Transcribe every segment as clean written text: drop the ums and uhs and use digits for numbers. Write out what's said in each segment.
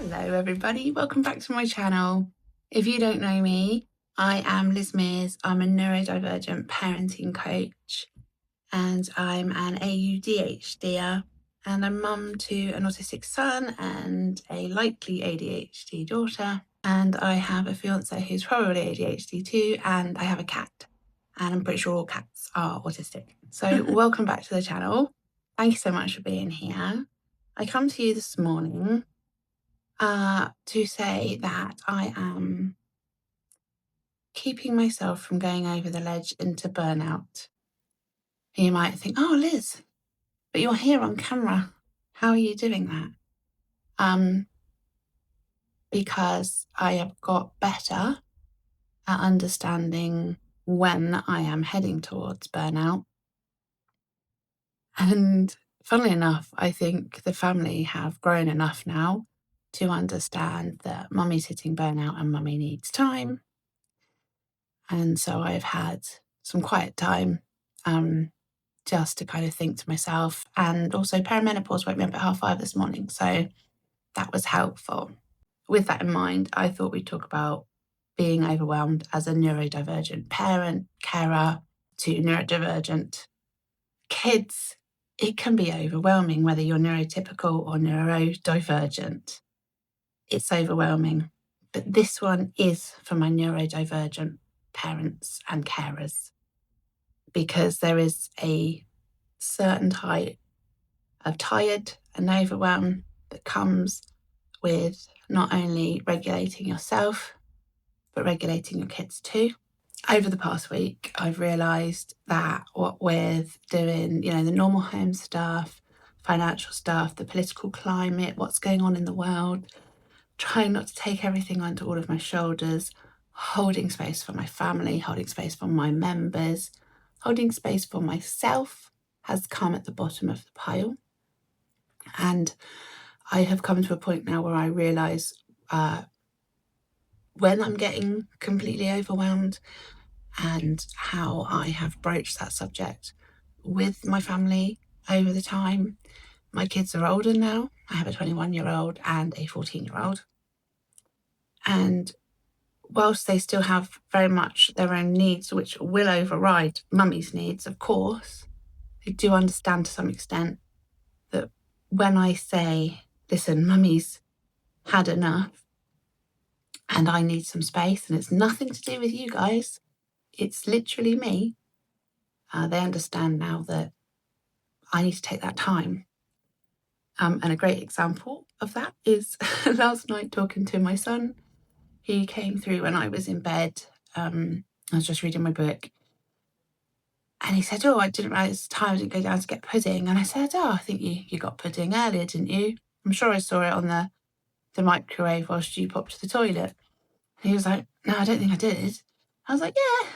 Hello everybody, welcome back to my channel. If you don't know me, I am Liz Mears. I'm a neurodivergent parenting coach and I'm an AUDHDer and I'm mum to an autistic son and a likely ADHD daughter, and I have a fiance who's probably ADHD too, and I have a cat, and I'm pretty sure all cats are autistic. So welcome back to the channel. Thank you so much for being here. I come to you this morning to say that I am keeping myself from going over the ledge into burnout. You might think, oh, Liz, but you're here on camera. How are you doing that? Because I have got better at understanding when I am heading towards burnout. And funnily enough, I think the family have grown enough now to understand that mummy's hitting burnout and mummy needs time. And so I've had some quiet time just to kind of think to myself. And also perimenopause woke me up at 5:30 this morning. So that was helpful. With that in mind, I thought we'd talk about being overwhelmed as a neurodivergent parent, carer to neurodivergent kids. It can be overwhelming whether you're neurotypical or neurodivergent. It's overwhelming. But this one is for my neurodivergent parents and carers, because there is a certain type of tired and overwhelm that comes with not only regulating yourself, but regulating your kids too. Over the past week, I've realised that what with doing, the normal home stuff, financial stuff, the political climate, what's going on in the world, trying not to take everything onto all of my shoulders, holding space for my family, holding space for my members, holding space for myself has come at the bottom of the pile. And I have come to a point now where I realise when I'm getting completely overwhelmed and how I have broached that subject with my family over the time. My kids are older now. I have a 21-year-old and a 14-year-old. And whilst they still have very much their own needs, which will override mummy's needs, of course, they do understand to some extent that when I say, listen, mummy's had enough and I need some space, and it's nothing to do with you guys, it's literally me, they understand now that I need to take that time. And a great example of that is last night talking to my son. He came through when I was in bed. I was just reading my book. And he said, oh, I didn't realise it's time, I didn't go down to get pudding. And I said, oh, I think you got pudding earlier, didn't you? I'm sure I saw it on the microwave whilst you popped to the toilet. And he was like, no, I don't think I did. I was like, yeah,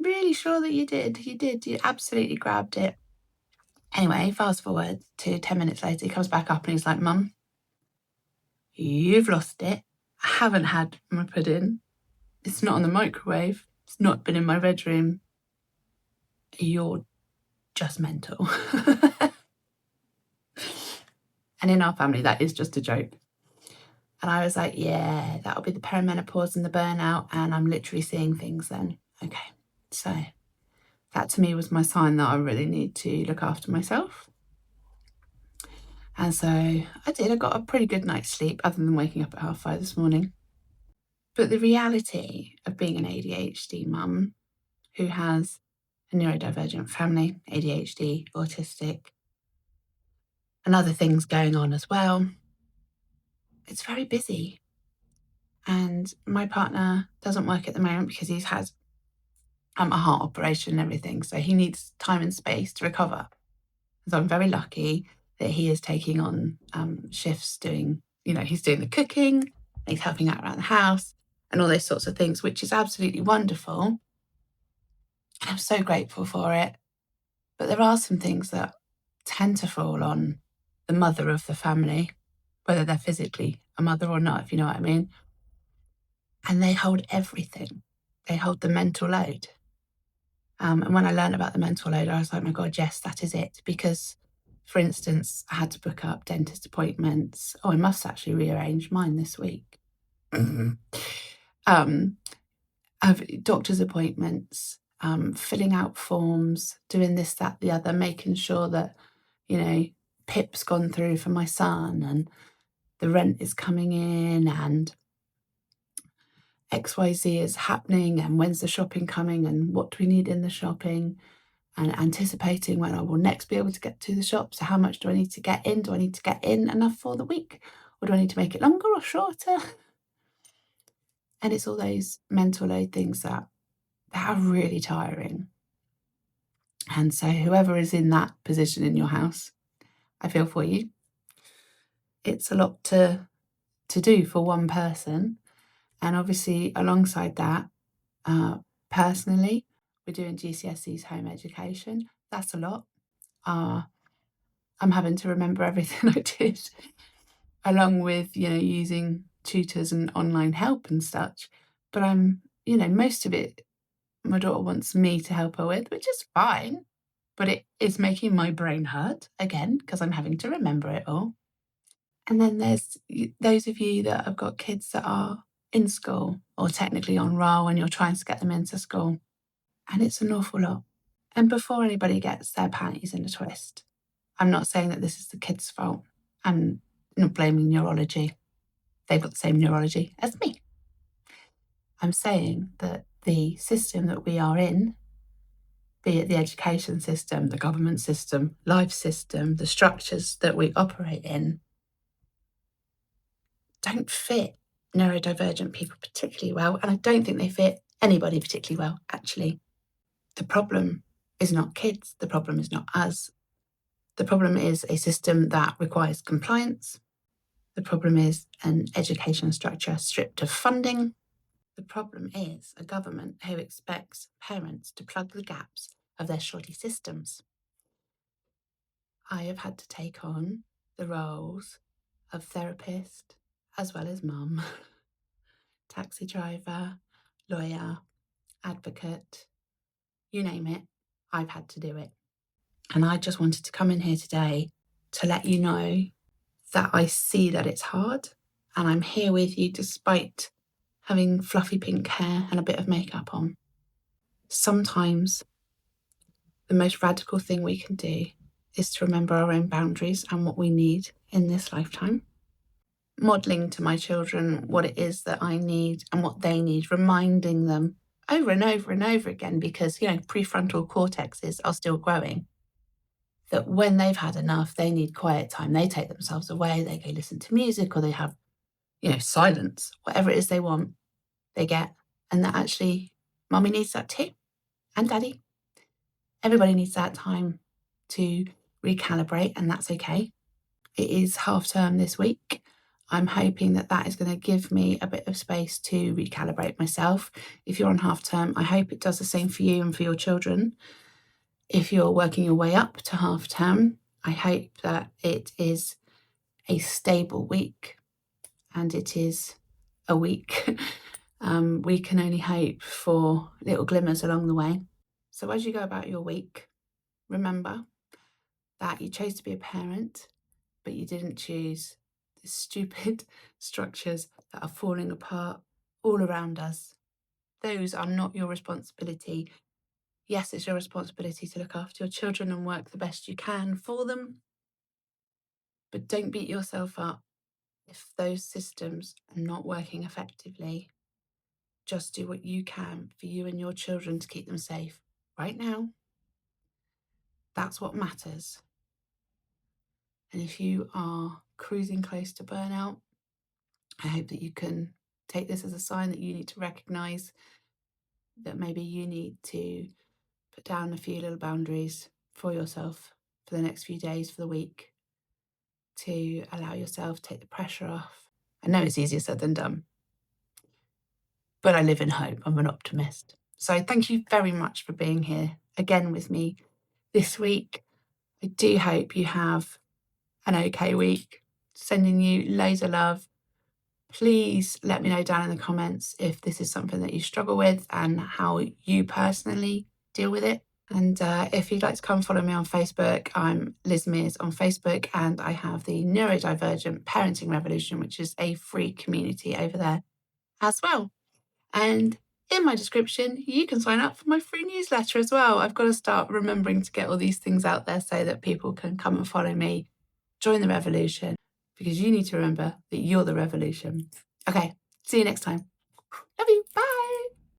really sure that you did. You did. You absolutely grabbed it. Anyway, fast forward to 10 minutes later, he comes back up and he's like, Mum, you've lost it. I haven't had my pudding. It's not on the microwave. It's not been in my bedroom. You're just mental. And in our family, that is just a joke. And I was like, yeah, that'll be the perimenopause and the burnout. And I'm literally seeing things then. Okay, so that to me was my sign that I really need to look after myself. And so I did. I got a pretty good night's sleep, other than waking up at 5:30 this morning. But the reality of being an ADHD mum who has a neurodivergent family, ADHD, autistic, and other things going on as well, it's very busy. And my partner doesn't work at the moment because he's had a heart operation and everything. So he needs time and space to recover. So I'm very lucky that he is taking on shifts doing, he's doing the cooking, he's helping out around the house and all those sorts of things, which is absolutely wonderful. And I'm so grateful for it. But there are some things that tend to fall on the mother of the family, whether they're physically a mother or not, if you know what I mean. And they hold everything. They hold the mental load. And when I learned about the mental load, I was like, my God, yes, that is it. Because For instance, I had to book up dentist appointments. Oh, I must actually rearrange mine this week. Of doctor's appointments, filling out forms, doing this, that, the other, making sure that, PIP's gone through for my son and the rent is coming in and XYZ is happening and when's the shopping coming and what do we need in the shopping, and anticipating when I will next be able to get to the shop. So how much do I need to get in? Do I need to get in enough for the week? Or do I need to make it longer or shorter? And it's all those mental load things that are really tiring. And so whoever is in that position in your house, I feel for you. It's a lot to do for one person. And obviously alongside that, personally, we're doing GCSEs home education. That's a lot. I'm having to remember everything I did, along with, using tutors and online help and such. But most of it, my daughter wants me to help her with, which is fine. But it is making my brain hurt again because I'm having to remember it all. And then there's those of you that have got kids that are in school or technically on roll and you're trying to get them into school. And it's an awful lot. And before anybody gets their panties in a twist, I'm not saying that this is the kids' fault. I'm not blaming neurology. They've got the same neurology as me. I'm saying that the system that we are in, be it the education system, the government system, life system, the structures that we operate in, don't fit neurodivergent people particularly well. And I don't think they fit anybody particularly well, actually. The problem is not kids. The problem is not us. The problem is a system that requires compliance. The problem is an education structure stripped of funding. The problem is a government who expects parents to plug the gaps of their shoddy systems. I have had to take on the roles of therapist as well as mum, taxi driver, lawyer, advocate, you name it, I've had to do it. And I just wanted to come in here today to let you know that I see that it's hard and I'm here with you despite having fluffy pink hair and a bit of makeup on. Sometimes the most radical thing we can do is to remember our own boundaries and what we need in this lifetime. Modelling to my children what it is that I need and what they need, reminding them over and over and over again, because, prefrontal cortexes are still growing, that when they've had enough, they need quiet time. They take themselves away, they go listen to music, or they have, silence, whatever it is they want, they get. And that actually, mummy needs that too, and daddy. Everybody needs that time to recalibrate, and that's okay. It is half term this week. I'm hoping that that is going to give me a bit of space to recalibrate myself. If you're on half term, I hope it does the same for you and for your children. If you're working your way up to half term, I hope that it is a stable week and it is a week. We can only hope for little glimmers along the way. So as you go about your week, remember that you chose to be a parent, but you didn't choose the stupid structures that are falling apart all around us. Those are not your responsibility. Yes, it's your responsibility to look after your children and work the best you can for them, but don't beat yourself up if those systems are not working effectively. Just do what you can for you and your children to keep them safe right now. That's what matters. And if you are cruising close to burnout, I hope that you can take this as a sign that you need to recognise that maybe you need to put down a few little boundaries for yourself for the next few days, for the week, to allow yourself to take the pressure off. I know it's easier said than done, but I live in hope. I'm an optimist. So thank you very much for being here again with me this week. I do hope you have an okay week. Sending you loads of love. Please let me know down in the comments if this is something that you struggle with and how you personally deal with it. And if you'd like to come follow me on Facebook, I'm Liz Mears on Facebook, and I have the Neurodivergent Parenting Revolution, which is a free community over there as well. And in my description, you can sign up for my free newsletter as well. I've got to start remembering to get all these things out there so that people can come and follow me, join the revolution, because you need to remember that you're the revolution. Okay, see you next time. Love you. Bye.